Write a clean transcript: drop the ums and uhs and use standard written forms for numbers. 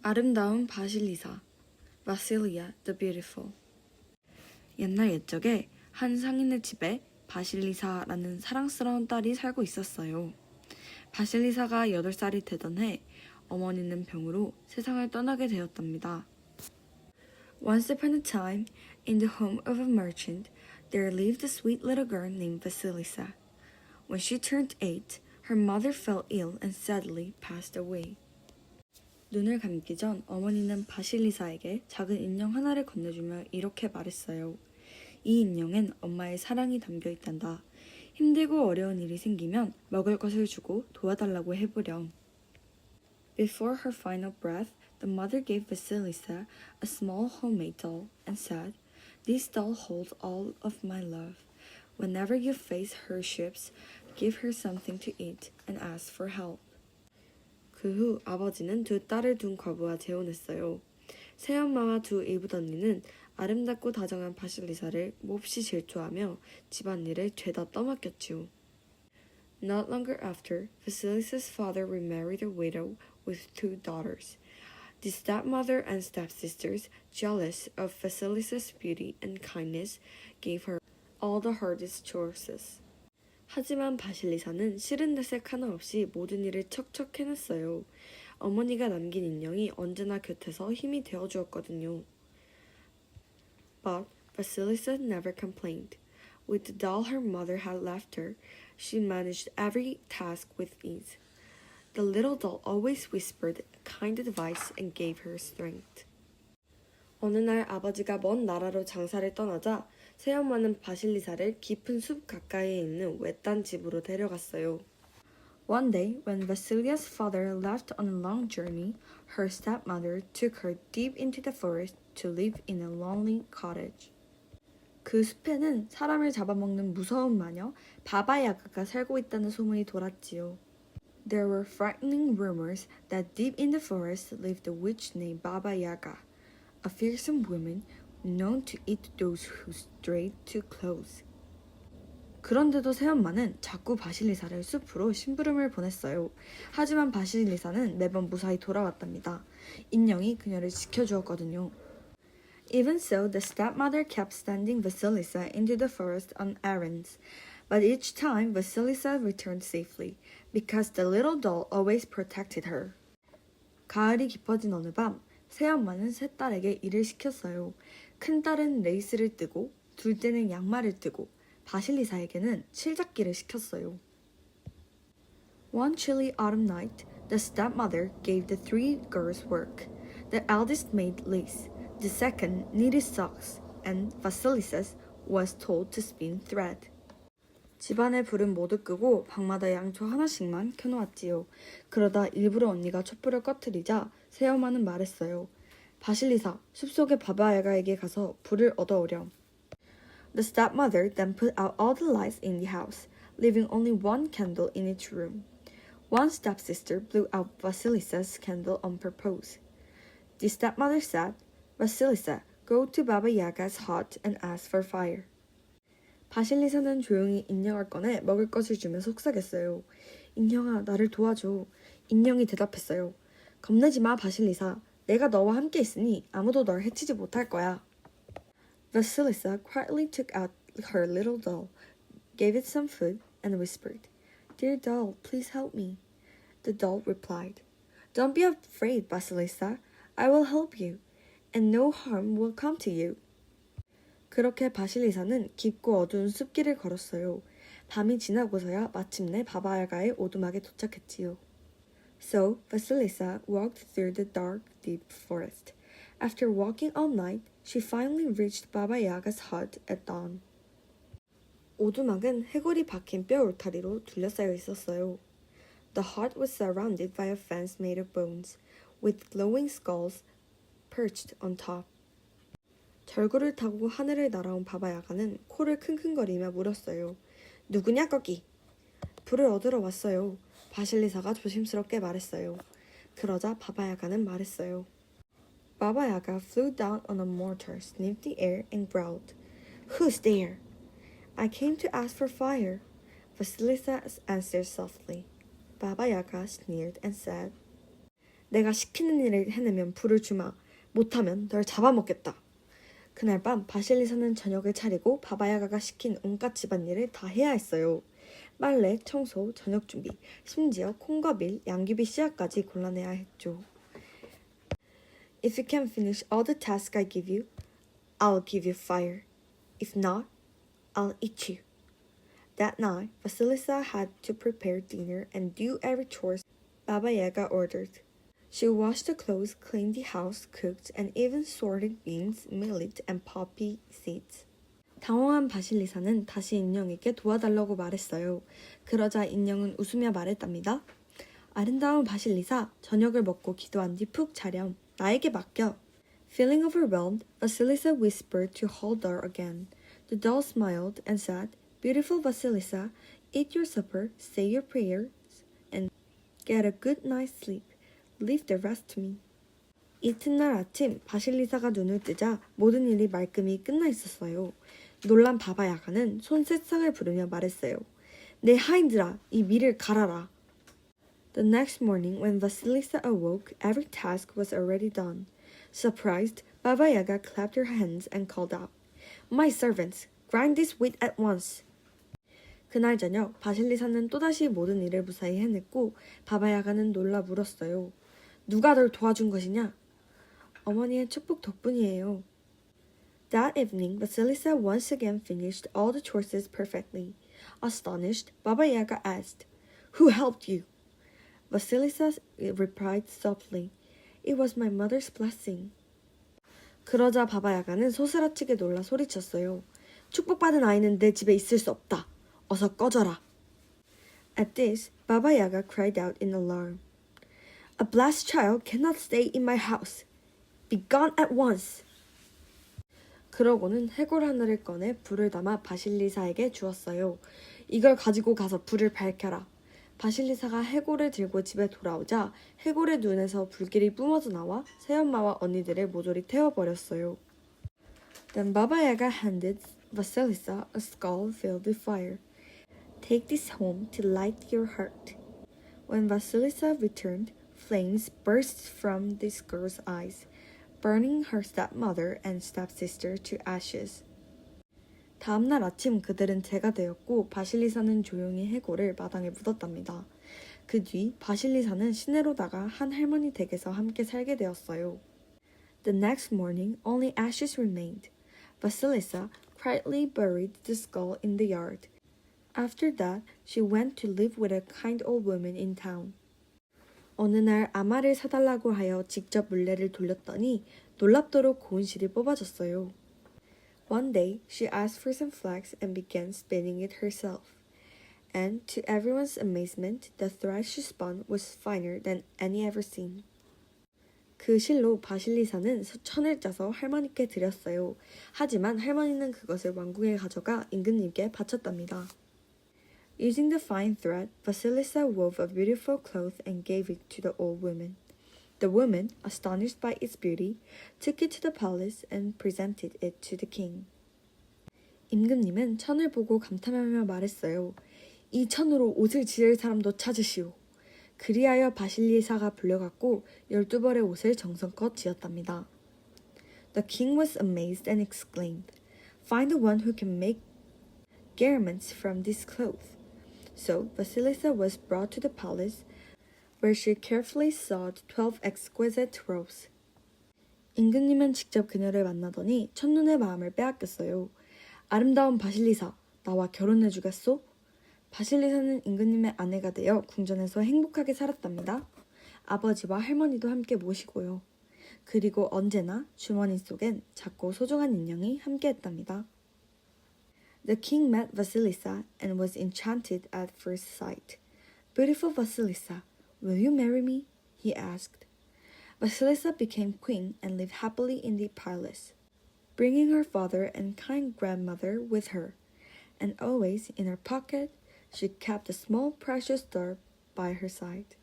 아름다운 바실리사, Basilia the Beautiful. 옛날 옛적에 한 상인의 집에 바실리사라는 사랑스러운 딸이 살고 있었어요. 바실리사가 8살이 되던 해 어머니는 병으로 세상을 떠나게 되었답니다. Once upon a time, in the home of a merchant, there lived a sweet little girl named Vasilisa. When she turned 8, her mother fell ill and sadly passed away. 눈을 감기 전 어머니는 바실리사에게 작은 인형 하나를 건네주며 이렇게 말했어요. 이 인형엔 엄마의 사랑이 담겨 있단다. 힘들고 어려운 일이 생기면 먹을 것을 주고 도와달라고 해보렴. Before her final breath, the mother gave Vasilisa a small homemade doll and said, This doll holds all of my love. Whenever you face hardships, give her something to eat and ask for help. 그 후 아버지는 두 딸을 둔 과부와 재혼했어요. 새엄마와 두 이붓 언니는 아름답고 다정한 바실리사를 몹시 질투하며 집안일을 죄다 떠맡겼지요. Not longer after, Vasilisa's father remarried a widow with 2 daughters. The stepmother and stepsisters, jealous of Vasilisa's beauty and kindness, gave her all the hardest chores. 하지만 바실리사는 싫은 내색 하나 없이 모든 일을 척척 해냈어요. 어머니가 남긴 인형이 언제나 곁에서 힘이 되어주었거든요. But Vasilisa never complained. With the doll her mother had left her, she managed every task with ease. The little doll always whispered kind advice and gave her strength. 어느 날 아버지가 먼 나라로 장사를 떠나자 새엄마는 바실리사를 깊은 숲 가까이에 있는 외딴 집으로 데려갔어요. One day, when Vasilia's father left on a long journey, her stepmother took her deep into the forest to live in a lonely cottage. 그 숲에는 사람을 잡아먹는 무서운 마녀 바바야가가 살고 있다는 소문이 돌았지요. There were frightening rumors that deep in the forest lived a witch named Baba Yaga, a fearsome woman known to eat those who strayed too close. 그런데도 새엄마는 자꾸 바실리사를 숲으로 심부름을 보냈어요. 하지만 바실리사는 매번 무사히 돌아왔답니다. 인형이 그녀를 지켜주었거든요. Even so, the stepmother kept sending Vasilisa into the forest on errands. But each time, Vasilisa returned safely, because the little doll always protected her. 가을이 깊어진 어느 밤, 새엄마는 세 딸에게 일을 시켰어요. 큰 딸은 레이스를 뜨고, 둘째는 양말을 뜨고, 바실리사에게는 칠잡기를 시켰어요. One chilly autumn night, the stepmother gave the 3 girls work. The eldest made lace, the second knitted socks, and Vasilisa was told to spin thread. 집안의 불은 모두 끄고 방마다 양초 하나씩만 켜놓았지요. 그러다 일부러 언니가 촛불을 꺼트리자 새엄마는 말했어요. 바실리사, 숲속의 바바야가에게 가서 불을 얻어오렴. The stepmother then put out all the lights in the house, leaving only one candle in each room. One stepsister blew out Vasilisa's candle on purpose. The stepmother said, Vasilisa, go to Baba Yaga's hut and ask for fire. 바실리사는 조용히 인형을 꺼내 먹을 것을 주며 속삭였어요. 인형아, 나를 도와줘. 인형이 대답했어요. 겁내지 마, 바실리사. 내가 너와 함께 있으니 아무도 널 해치지 못할 거야. Vasilisa quietly took out her little doll, gave it some food, and whispered, Dear doll, please help me. The doll replied, Don't be afraid, Vasilisa. I will help you, and no harm will come to you. 그렇게 바실리사는 깊고 어두운 숲길을 걸었어요. 밤이 지나고서야 마침내 바바야가의 오두막에 도착했지요. So Vasilisa walked through the dark, deep forest. After walking all night, she finally reached Baba Yaga's hut at dawn. 오두막은 해골이 박힌 뼈 울타리로 둘러싸여 있었어요. The hut was surrounded by a fence made of bones, with glowing skulls perched on top. 절구를 타고 하늘을 날아온 바바야가는 코를 킁킁거리며 물었어요. 누구냐 거기? 불을 얻으러 왔어요. 바실리사가 조심스럽게 말했어요. 그러자 바바야가는 말했어요. Baba Yaga flew down on a mortar, sniffed the air, and growled, Who's there? I came to ask for fire. Vasilisa answered softly. Baba Yaga sneered and said, 내가 시키는 일을 해내면 불을 주마. 못하면 널 잡아먹겠다. 그날 밤 바실리사는 저녁을 차리고 바바야가가 시킨 온갖 집안일을 다 해야 했어요. 빨래, 청소, 저녁 준비, 심지어 콩과 밀, 양귀비 씨앗까지 골라내야 했죠. If you can finish all the tasks I give you, I'll give you fire. If not, I'll eat you. That night, Vasilisa had to prepare dinner and do every chore Baba Yaga ordered. She washed the clothes, cleaned the house, cooked, and even sorted beans, millet, and poppy seeds. 당황한 바실리사는 다시 인형에게 도와달라고 말했어요. 그러자 인형은 웃으며 말했답니다. 아름다운 바실리사, 저녁을 먹고 기도한 뒤 푹 자렴. 나에게 맡겨. Feeling overwhelmed, Vasilisa whispered to Haldar again. The doll smiled and said, Beautiful Vasilisa, eat your supper, say your prayers, and get a good night's sleep. Leave the rest to me. 이튿날 아침 바실리사가 눈을 뜨자 모든 일이 말끔히 끝나 있었어요. 놀란 바바야가는 손새싹을 부르며 말했어요. 내 하인들아, 이 밀을 갈아라. The next morning when Vasilisa awoke, every task was already done. Surprised, Baba Yaga clapped her hands and called out, My servants, grind this wheat at once. 그날 저녁 바실리사는 또다시 모든 일을 무사히 해냈고 바바야가는 놀라 물었어요. 누가 널 도와준 것이냐? 어머니의 축복 덕분이에요. That evening, Vasilisa once again finished all the chores perfectly. Astonished, Baba Yaga asked, Who helped you? Vasilisa replied softly, It was my mother's blessing. 그러자 바바야가는 소스라치게 놀라 소리쳤어요. 축복받은 아이는 내 집에 있을 수 없다. 어서 꺼져라. At this, Baba Yaga cried out in alarm. A blessed child cannot stay in my house. Be gone at once. 그러고는 해골 하나를 꺼내 불을 담아 바실리사에게 주었어요. 이걸 가지고 가서 불을 밝혀라. 바실리사가 해골을 들고 집에 돌아오자 해골의 눈에서 불길이 뿜어져 나와 새엄마와 언니들을 모조리 태워버렸어요. Then Baba Yaga handed Vasilisa a skull filled with fire. Take this home to light your heart. When Vasilisa returned, flames burst from this girl's eyes, burning her stepmother and stepsister to ashes. 다음날 아침 그들은 재가 되었고 바실리사는 조용히 해골을 마당에 묻었답니다. 그 뒤 바실리사는 시내로다가 한 할머니 댁에서 함께 살게 되었어요. The next morning, only ashes remained. Vasilisa quietly buried the skull in the yard. After that, she went to live with a kind old woman in town. 어느 날 아마를 사달라고 하여 직접 물레를 돌렸더니 놀랍도록 고운 실이 뽑아졌어요. One day, she asked for some flax and began spinning it herself. And to everyone's amazement, the thread she spun was finer than any ever seen. 그 실로 바실리사는 천을 짜서 할머니께 드렸어요. 하지만 할머니는 그것을 왕궁에 가져가 임금님께 바쳤답니다. Using the fine thread, Vasilisa wove a beautiful cloth and gave it to the old woman. The woman, astonished by its beauty, took it to the palace and presented it to the king. 임금님은 천을 보고 감탄하며 말했어요. 이 천으로 옷을 지을 사람도 찾으시오. 그리하여 바실리사가 불려갔고 12벌의 옷을 정성껏 지었답니다. The king was amazed and exclaimed, Find the one who can make garments from this cloth. So Vasilisa was brought to the palace, where she carefully sewed 12 exquisite robes. 임금님은 직접 그녀를 만나더니 첫눈의 마음을 빼앗겼어요. 아름다운 바실리사, 나와 결혼해주겠소? 바실리사는 임금님의 아내가 되어 궁전에서 행복하게 살았답니다. 아버지와 할머니도 함께 모시고요. 그리고 언제나 주머니 속엔 작고 소중한 인형이 함께했답니다. The king met Vasilisa and was enchanted at first sight. Beautiful Vasilisa, will you marry me? He asked. Vasilisa became queen and lived happily in the palace, bringing her father and kind grandmother with her, and always in her pocket she kept a small precious doll by her side.